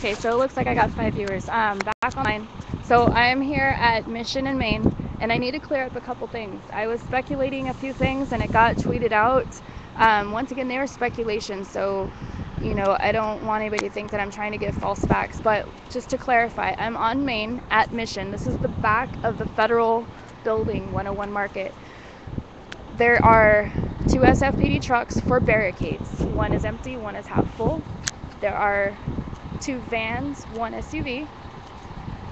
Okay, so it looks like I got 5 viewers. Back online. So I'm here at Mission in Maine, and I need to clear up a couple things. I was speculating a few things, and it got tweeted out. Once again, they were speculation, so I don't want anybody to think that I'm trying to give false facts. But just to clarify, I'm on Maine at Mission. This is the back of the federal building, 101 Market. There are 2 SFPD trucks for barricades. One is empty, one is half full. There are 2 vans, 1 SUV,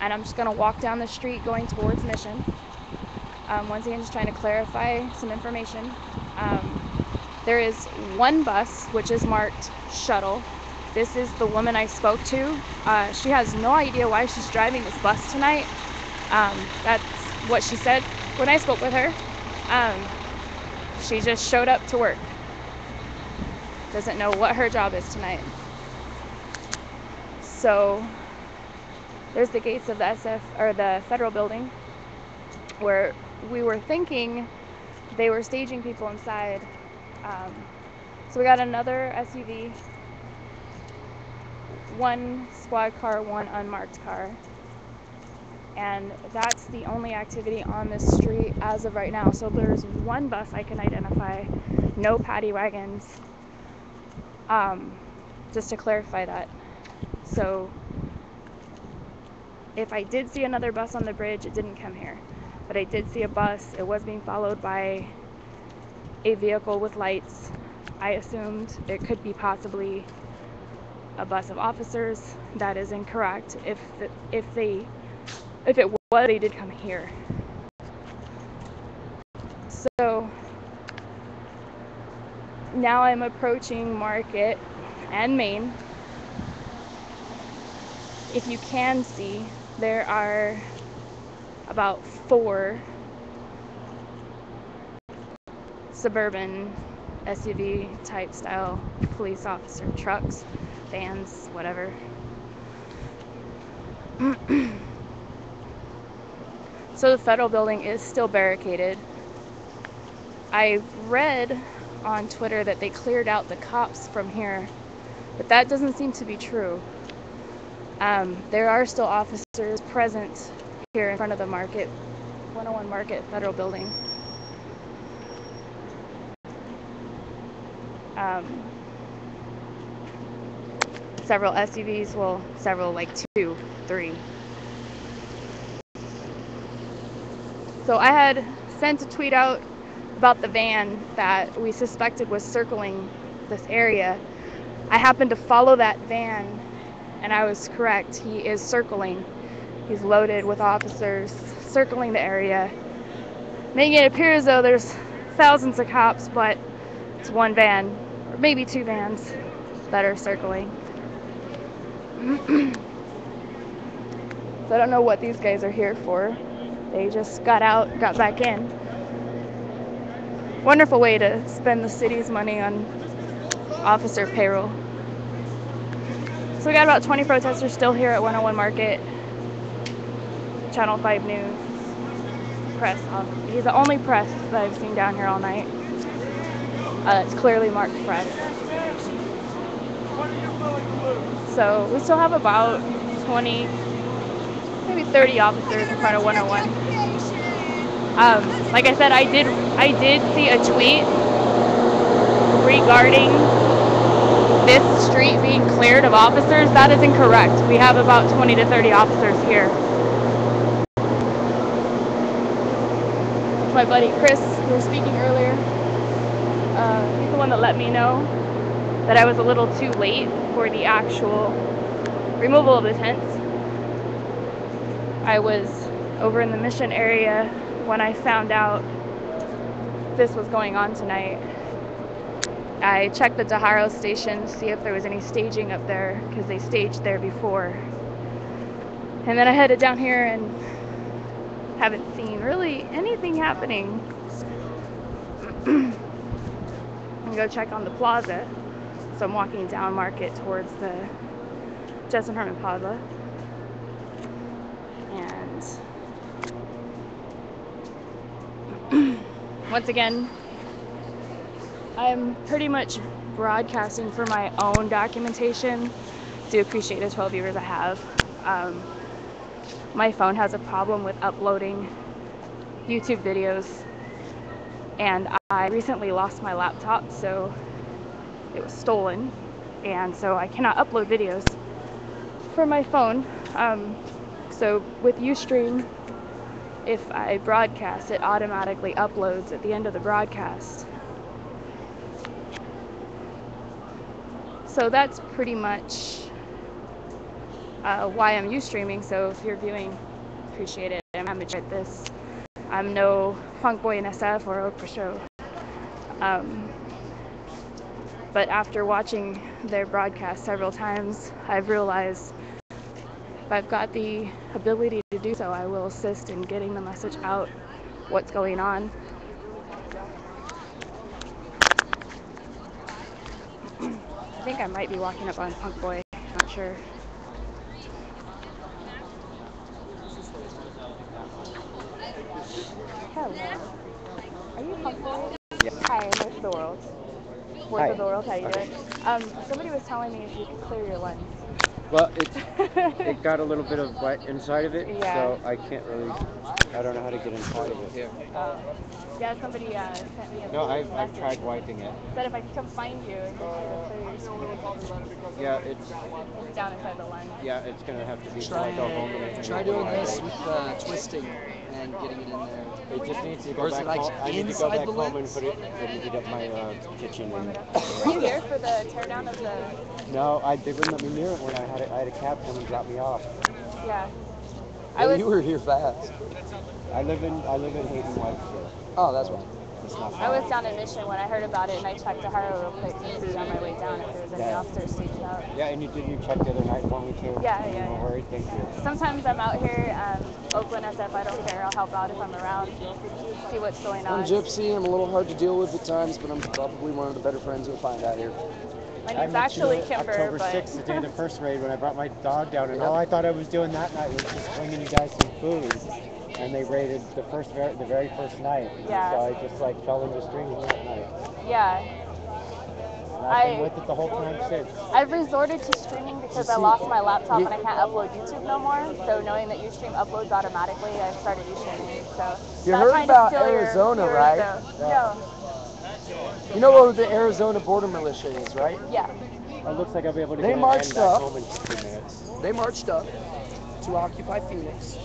and I'm just going to walk down the street going towards Mission. Once again, just trying to clarify some information. There is 1 bus, which is marked shuttle. This is the woman I spoke to. She has no idea why she's driving this bus tonight. That's what she said when I spoke with her. She just showed up to work. Doesn't know what her job is tonight. So there's the gates of the SF or the federal building, where we were thinking they were staging people inside. So we got another SUV, 1 squad car, 1 unmarked car, and that's the only activity on this street as of right now. So there's 1 bus I can identify, no paddy wagons. Just to clarify that. So if I did see another bus on the bridge, it didn't come here. But I did see a bus. It was being followed by a vehicle with lights. I assumed it could be possibly a bus of officers. That is incorrect. If it was, they did come here. So now I'm approaching Market and Maine. If you can see, there are about 4 suburban SUV type style police officer trucks, vans, whatever. So the federal building is still barricaded. I read on Twitter that they cleared out the cops from here, but that doesn't seem to be true. There are still officers present here in front of the market, 101 Market federal building. Several SUVs, well, several, like 2, 3. So I had sent a tweet out about the van that we suspected was circling this area. I happened to follow that van, and I was correct. He is circling. He's loaded with officers circling the area, making it appear as though there's thousands of cops, but it's 1 van, or maybe 2 vans that are circling. So I don't know what these guys are here for. They just got out, got back in. Wonderful way to spend the city's money on officer payroll. So we got about 20 protesters still here at 101 Market. Channel 5 News. Press. He's the only press that I've seen down here all night. It's clearly marked press. So we still have about 20, maybe 30 officers in front of 101. Like I said, I did see a tweet regarding this street being cleared of officers. That is incorrect. We have about 20 to 30 officers here. My buddy Chris, who was speaking earlier, he's the one that let me know that I was a little too late for the actual removal of the tents. I was over in the Mission area when I found out this was going on tonight, I checked the Daharo station to see if there was any staging up there, because they staged there before. And then I headed down here and haven't seen really anything happening. I'm gonna go check on the plaza. So I'm walking down Market towards the Justin Herman Plaza. And once again, I'm pretty much broadcasting for my own documentation. Do appreciate the 12 viewers I have. My phone has a problem with uploading YouTube videos, and I recently lost my laptop, so it was stolen, and so I cannot upload videos for my phone. So with Ustream, if I broadcast, it automatically uploads at the end of the broadcast. So that's pretty much why I'm Ustreaming. So if you're viewing, appreciate it. I'm amateur at this. I'm no Funk Boy in SF or Oak for Show. But after watching their broadcast several times, I've realized if I've got the ability to do so, I will assist in getting the message out, what's going on. I think I might be walking up on Punk Boy, not sure. Hello. Are you Punk Boy? Yeah. Hi, Worth of the World. Worth Hi. of the World, how you Okay. doing? Somebody was telling me if you could clear your lens. Well, it got a little bit of wet inside of it, Yeah. so I can't really. I don't know how to get inside of it. Yeah, somebody sent me a No, I've message. tried wiping it. Said if I could come find you and get you to clear your screen. Yeah, it's Down inside the lens. yeah, it's gonna have to be till I go home and Try doing this with twisting and getting it in there. It just needs to Or go is back it like home. I need to go inside back the home and lens? put it heat up my kitchen. And Were you here for the teardown of the? no, they wouldn't let me near it when I had a cab come and drop me off. Yeah. Yeah, you were here fast. I live in Hayden, Webster. Oh, that's right. It's not I far. was down in Mission when I heard about it, and I checked Daharo real quick to see on my way down if there was any Yeah. officers staged out. Yeah, and you checked the other night for me too? Yeah. No worries, thank you. Sometimes I'm out here, Oakland SF, I don't care, I'll help out if I'm around, see what's going on. I'm Gypsy. I'm a little hard to deal with at times, but I'm probably one of the better friends you'll find out here. My name's actually Kimber, October but 6th, the day of the first raid, when I brought my dog down, and all I thought I was doing that night was just bringing you guys some food. And they raided the very first night. Yeah. So I just fell into streaming that night. Yeah. And I've been with it the whole time since. I've resorted to streaming because I lost my laptop and I can't upload YouTube no more. So knowing that Ustream uploads automatically, I've started Ustreaming. So you heard about Arizona, right? No. You know what the Arizona border militia is, right? Yeah. It looks like I'll be able to They get marched up. home in 15 minutes. They marched up to occupy Phoenix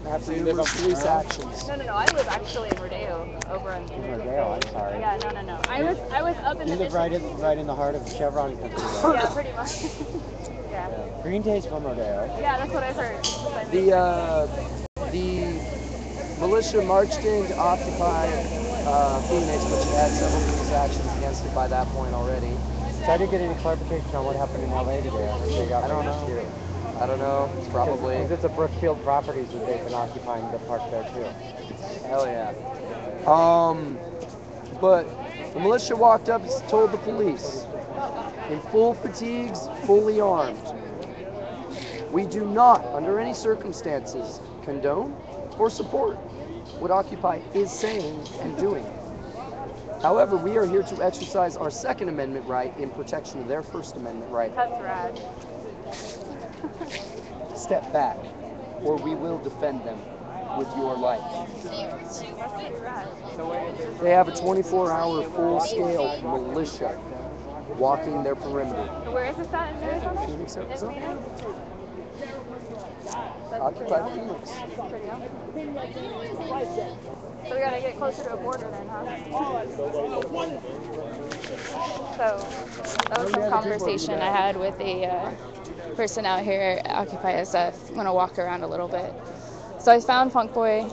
after So you live numerous up police there? actions. No. I live actually in Rodeo, over in Rodeo, I'm sorry. Yeah, no. I was up in You the live right in the heart of the Chevron country. Though. Yeah, pretty much. Yeah. Green Day's from Rodeo. Yeah, that's what I've heard. The militia marched in to occupy Phoenix, but you had several police actions against it by that point already. So I didn't get any clarification on what happened in LA today. I don't know. I don't know. It's probably. Because it's a Brookfield Properties that they've been occupying the park there too. Hell yeah. But the militia walked up and told the police, in full fatigues, fully armed, we do not, under any circumstances, condone or support what Occupy is saying and doing. However, we are here to exercise our Second Amendment right in protection of their First Amendment right. That's rad. Step back, or we will defend them with your life. That's pretty rad. They have a 24-hour full-scale militia walking their perimeter. Where is this at in Arizona? Phoenix, Arizona. Occupy Phoenix. Pretty awesome. So we gotta get closer to a border then, huh? So that was some conversation I had with a person out here at Occupy SF. I'm gonna walk around a little bit. So I found Funk Boy.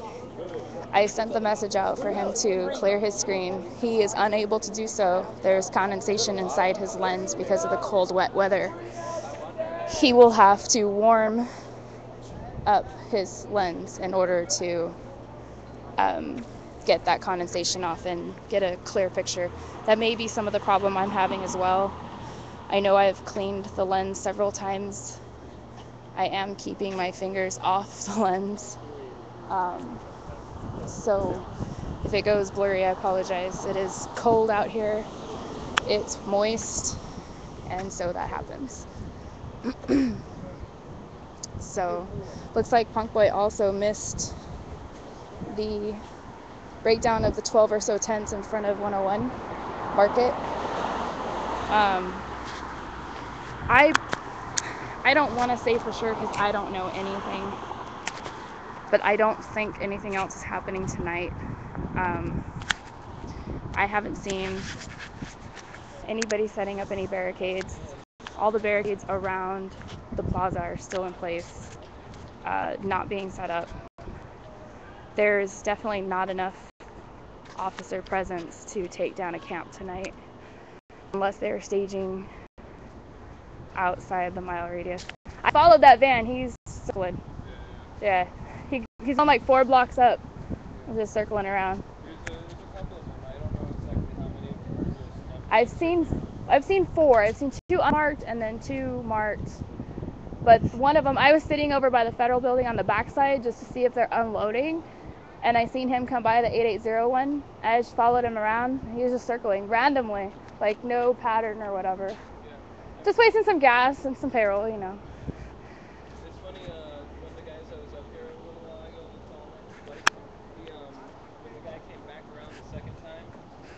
I sent the message out for him to clear his screen. He is unable to do so. There's condensation inside his lens because of the cold, wet weather. He will have to warm up his lens in order to get that condensation off and get a clear picture. That may be some of the problem I'm having as well. I know I've cleaned the lens several times. I am keeping my fingers off the lens. So if it goes blurry, I apologize. It is cold out here. It's moist, and so that happens. So looks like Punk Boy also missed the breakdown of the 12 or so tents in front of 101 Market. I don't want to say for sure because I don't know anything, but I don't think anything else is happening tonight. I haven't seen anybody setting up any barricades. All the barricades around the plaza are still in place, not being set up. There's definitely not enough officer presence to take down a camp tonight, unless they're staging outside the mile radius. I followed that van. He's circling. Yeah, he's on like 4 blocks up, just circling around. There's a couple of them. I don't know exactly how many of them are just empty. I've seen 4. I've seen 2 unmarked and then 2 marked. But one of them, I was sitting over by the federal building on the backside just to see if they're unloading, and I seen him come by the 8801. I just followed him around. He was just circling randomly, like no pattern or whatever. Yeah. Just wasting some gas and some payroll, you know. It's funny, one of the guys that was up here a little while ago, the tall one, Blake, when the guy came back around the second time,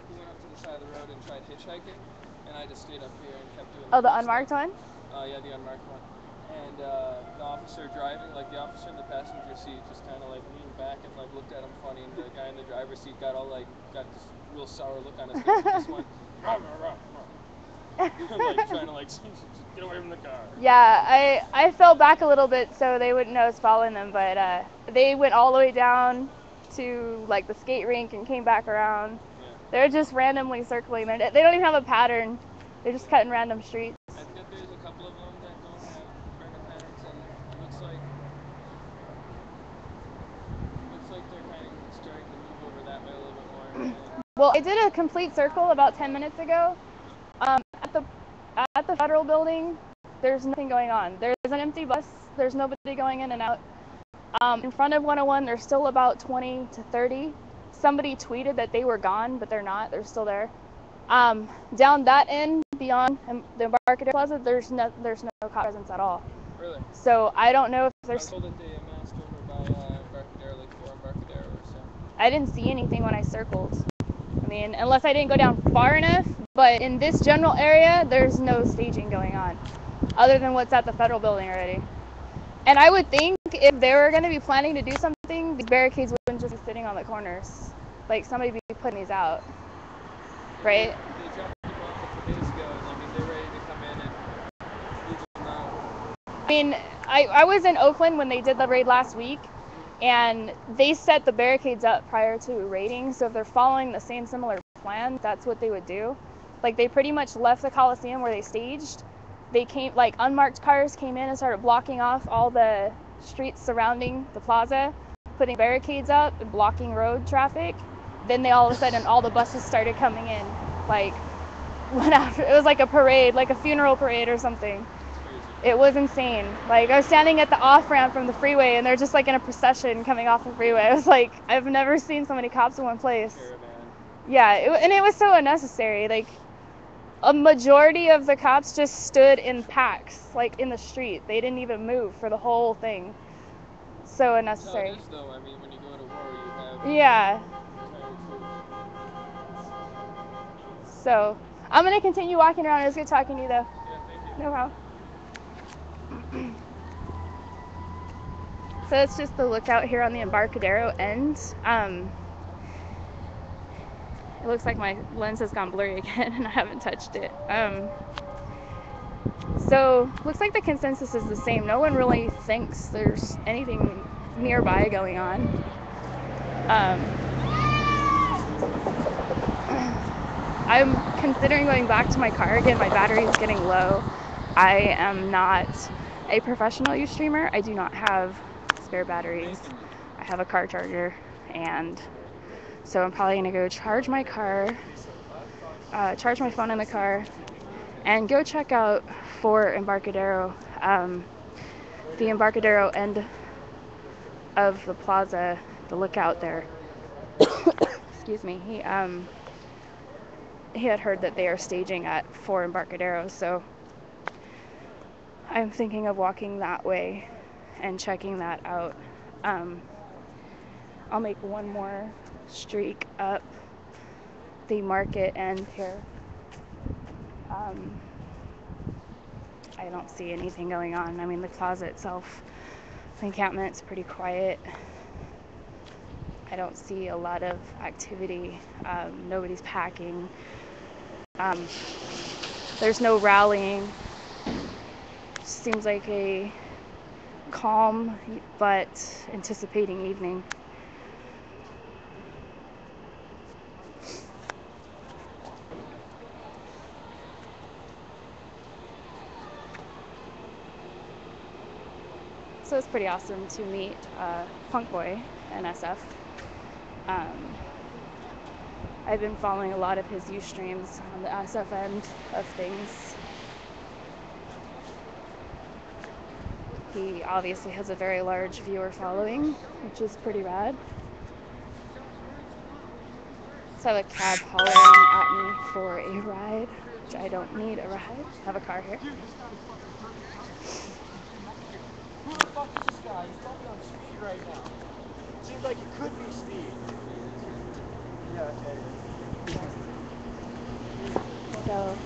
he went up to the side of the road and tried hitchhiking, and I just stayed up here and kept doing Oh, the police unmarked stuff. one? Yeah, the unmarked one. And the officer driving, like the officer in the passenger seat just kind of like leaned back and like looked at him funny, and the guy in the driver's seat got this real sour look on his face and just went, rah, rah, rah, rah. Like trying to like just get away from the car. Yeah, I fell back a little bit so they wouldn't know I was following them, but they went all the way down to like the skate rink and came back around. Yeah. They're just randomly circling. They don't even have a pattern. They're just cutting random streets. I think there's a couple of them that don't have random patterns, and it looks like they're kind of starting to move over that way a little bit more. And Well, I did a complete circle about 10 minutes ago. At the federal building, there's nothing going on. There's an empty bus. There's nobody going in and out. In front of 101, there's still about 20 to 30. Somebody tweeted that they were gone, but they're not. They're still there. Down that end, beyond the Embarcadero Plaza, there's no cop presence at all. really? So I don't know if I there's. was told that they amassed over by Embarcadero, like 4 Embarcadero or so. I didn't see anything when I circled. I mean, unless I didn't go down far enough. But in this general area, there's no staging going on, other than what's at the federal building already. And I would think if they were going to be planning to do something, these barricades wouldn't just be sitting on the corners. Like somebody would be putting these out, right? They dropped them off a couple days ago, and I mean they're ready to come in and move them out. I mean, I was in Oakland when they did the raid last week, and they set the barricades up prior to raiding. So if they're following the same similar plan, that's what they would do. Like they pretty much left the Coliseum where they staged. They came, like unmarked cars came in and started blocking off all the streets surrounding the plaza, putting barricades up and blocking road traffic. Then they all of a sudden, all the buses started coming in, like one after. It was like a parade, like a funeral parade or something. It was insane. Like I was standing at the off ramp from the freeway, and they're just like in a procession coming off the freeway. I was like, I've never seen so many cops in one place. Caravan. Yeah, and it was so unnecessary. Like a majority of the cops just stood in packs, like in the street. They didn't even move for the whole thing. So unnecessary. That's how it is, though. I mean, when you go to war, you have. Yeah. Entire troops. So I'm gonna continue walking around. It was good talking to you, though. Yeah, thank you. No problem. So it's just the lookout here on the Embarcadero end. It looks like my lens has gone blurry again, and I haven't touched it. So looks like the consensus is the same. No one really thinks there's anything nearby going on. Um, I'm considering going back to my car again. My battery is getting low. I am not a professional Ustreamer. I do not have spare batteries. I have a car charger, and so I'm probably gonna go charge my car, charge my phone in the car, and go check out for Embarcadero, the Embarcadero end of the plaza, the lookout there. Excuse me. He had heard that they are staging at 4 Embarcadero, so I'm thinking of walking that way and checking that out. I'll make one more streak up the market end here. I don't see anything going on. I mean, the plaza itself, the encampment's pretty quiet. I don't see a lot of activity. Nobody's packing. There's no rallying. Seems like a calm but anticipating evening. So it's pretty awesome to meet Punk Boy and SF. I've been following a lot of his Ustreams on the SF end of things. He obviously has a very large viewer following, which is pretty rad. So I have a cab hollering at me for a ride, which I don't need a ride. I have a car here. Who the fuck is this guy? He's probably on speed right now. Seems like it could be speed. Yeah, okay. So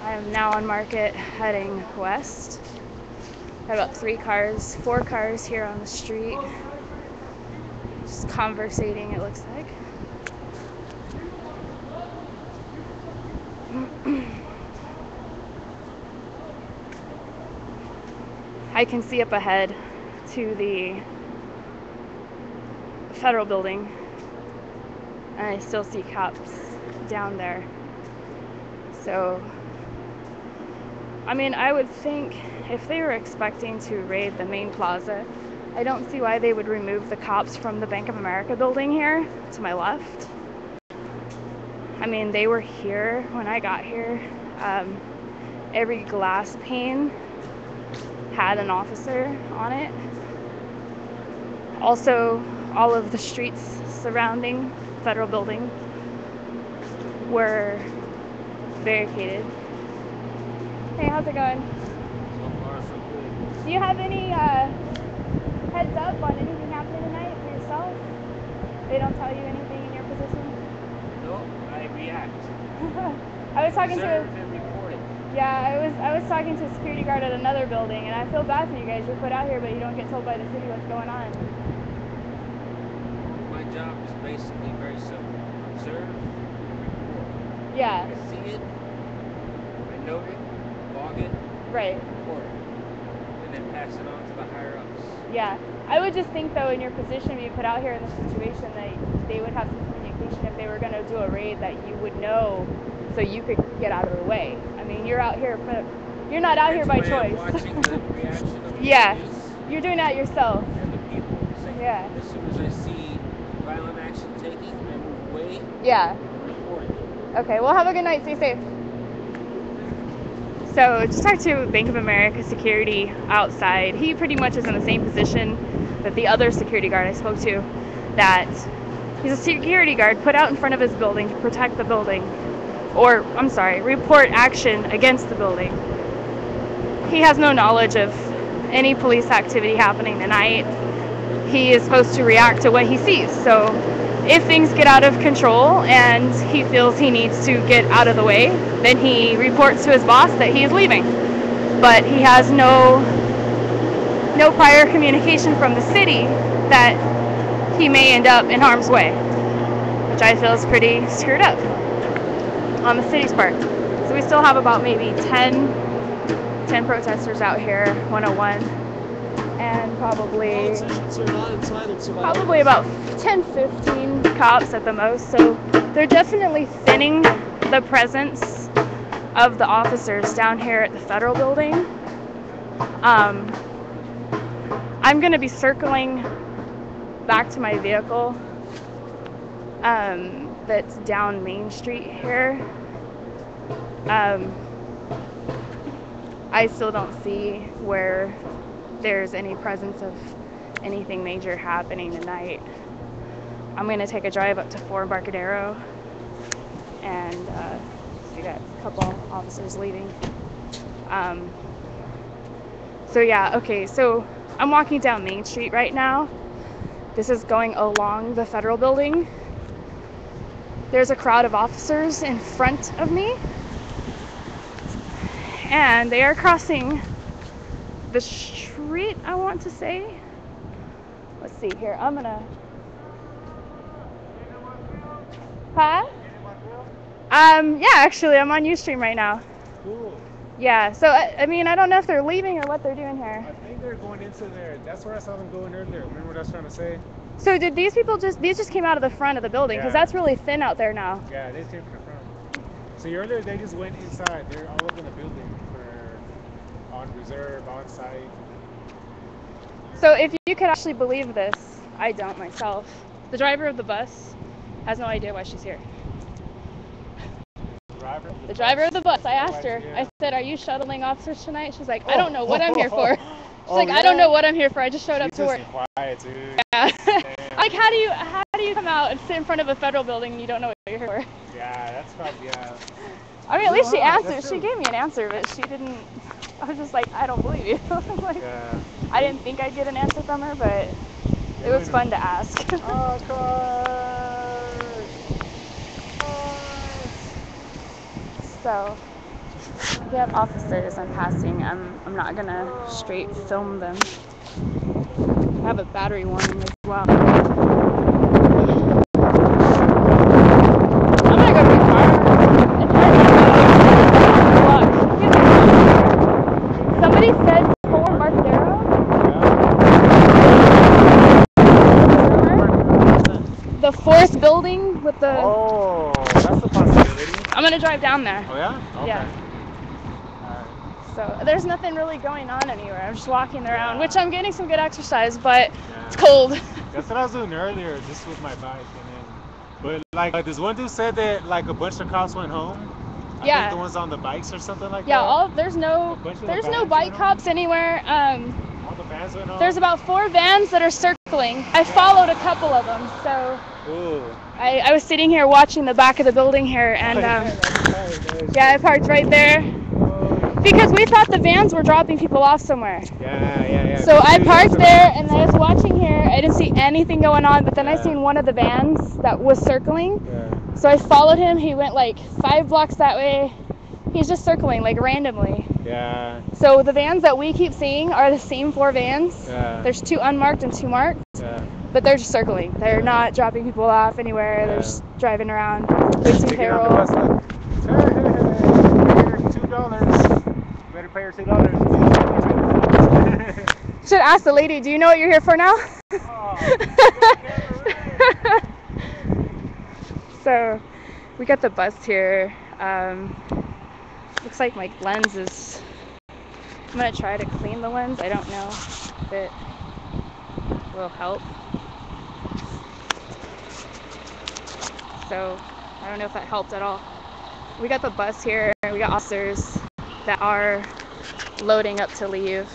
I am now on Market heading west. Got about 4 cars here on the street. Just conversating, it looks like. I can see up ahead to the federal building, and I still see cops down there. So, I mean, I would think if they were expecting to raid the main plaza, I don't see why they would remove the cops from the Bank of America building here to my left. I mean, they were here when I got here. Every glass pane had an officer on it. Also, all of the streets surrounding federal building were barricaded. Hey, how's it going? So far, so good. Do you have any heads up on anything happening tonight for yourself? They don't tell you anything in your position? No, I react. I was talking Observe to and report it. I was talking to a security guard at another building, and I feel bad for you guys. You're put out here, but you don't get told by the city what's going on. My job is basically very simple. Observe, report. Yeah, I see it, I note it, log it, right. report it, and then pass it on to the higher ups. Yeah, I would just think though, in your position, being put out here in this situation, that they would have some communication if they were going to do a raid, that you would know, so you could get out of the way. I mean, you're out here, you're not out here by choice. I'm watching the reaction of the Yeah, police you're doing that yourself. and the people. Saying, Yeah. as soon as I see violent action taking, I move away, Yeah. report it. Okay, well, have a good night. Stay safe. So just talked to Bank of America security outside. He pretty much is in the same position that the other security guard I spoke to, that he's a security guard put out in front of his building to protect the building, or I'm sorry, report action against the building. He has no knowledge of any police activity happening tonight. He is supposed to react to what he sees. So if things get out of control and he feels he needs to get out of the way, then he reports to his boss that he is leaving. But he has no prior communication from the city that he may end up in harm's way, which I feel is pretty screwed up on the city's part. So we still have about maybe 10 protesters out here, 101, and probably Politicians are not entitled to my probably about 10, 15 cops at the most. So they're definitely thinning the presence of the officers down here at the federal building. I'm going to be circling back to my vehicle that's down Main Street here. I still don't see where there's any presence of anything major happening tonight. I'm going to take a drive up to 4 Embarcadero, and we got a couple officers leaving. So yeah, okay, so I'm walking down Main Street right now. This is going along the federal building. There's a crowd of officers in front of me, and they are crossing the street, I want to say. Let's see here, I'm gonna... Huh? Yeah, actually, I'm on Ustream right now. Cool. Yeah, so I mean, I don't know if they're leaving or what they're doing here. I think they're going into there. That's where I saw them going earlier. Remember what I was trying to say? So did these people these just came out of the front of the building? Because Yeah. that's really thin out there now. Yeah, they came from the front. See, earlier they just went inside. They're all up in the building for on reserve, on site. So if you could actually believe this, I don't myself. The driver of the bus has no idea why she's here. The driver of the bus, I asked her, I said, are you shuttling officers tonight? She's like, I don't know what I'm here for. She's like, I don't know what I'm here for. I just showed up to work. Quiet, dude. Yeah. Like, how do you come out and sit in front of a federal building and you don't know what you're here for? Yeah, that's probably, yeah. I mean, at least she answered. That's She true. gave me an answer, but she didn't. I was just like, I don't believe you. Like, Yeah. I didn't think I'd get an answer from her, but it was fun to ask. Oh, of course. So, we have officers I'm passing. I'm not gonna straight film them. I have a battery warning as well. I'm gonna go to the car and try to look. Somebody said 4 Embarcadero? The 4th building with the... Oh, that's a possibility. I'm gonna drive down there. Oh, yeah? Okay. Yeah. So there's nothing really going on anywhere. I'm just walking around, which I'm getting some good exercise, but it's cold. That's what I was doing earlier, just with my bike. But like this one dude said that like a bunch of cops went home. I Yeah. think the ones on the bikes or something like Yeah, that. there's no vans bike went cops anywhere. All the vans went home. There's about 4 vans that are circling. I followed a couple of them, so Ooh. I was sitting here watching the back of the building here, and yeah, I parked right there because we thought the vans were dropping people off somewhere. Yeah. So I parked there and I was watching here. I didn't see anything going on, but then I seen one of the vans that was circling. Yeah. So I followed him. He went like 5 blocks that way. He's just circling like randomly. Yeah. So the vans that we keep seeing are the same 4 vans. Yeah. There's 2 unmarked and 2 marked. Yeah. But they're just circling. They're not dropping people off anywhere. They're just driving around, fixing payroll. $2. Better pay her $2. Should ask the lady, do you know what you're here for now? So we got the bus here. Looks like my lens is... I'm going to try to clean the lens. I don't know if it will help. So I don't know if that helped at all. We got the bus here. We got officers that are loading up to leave.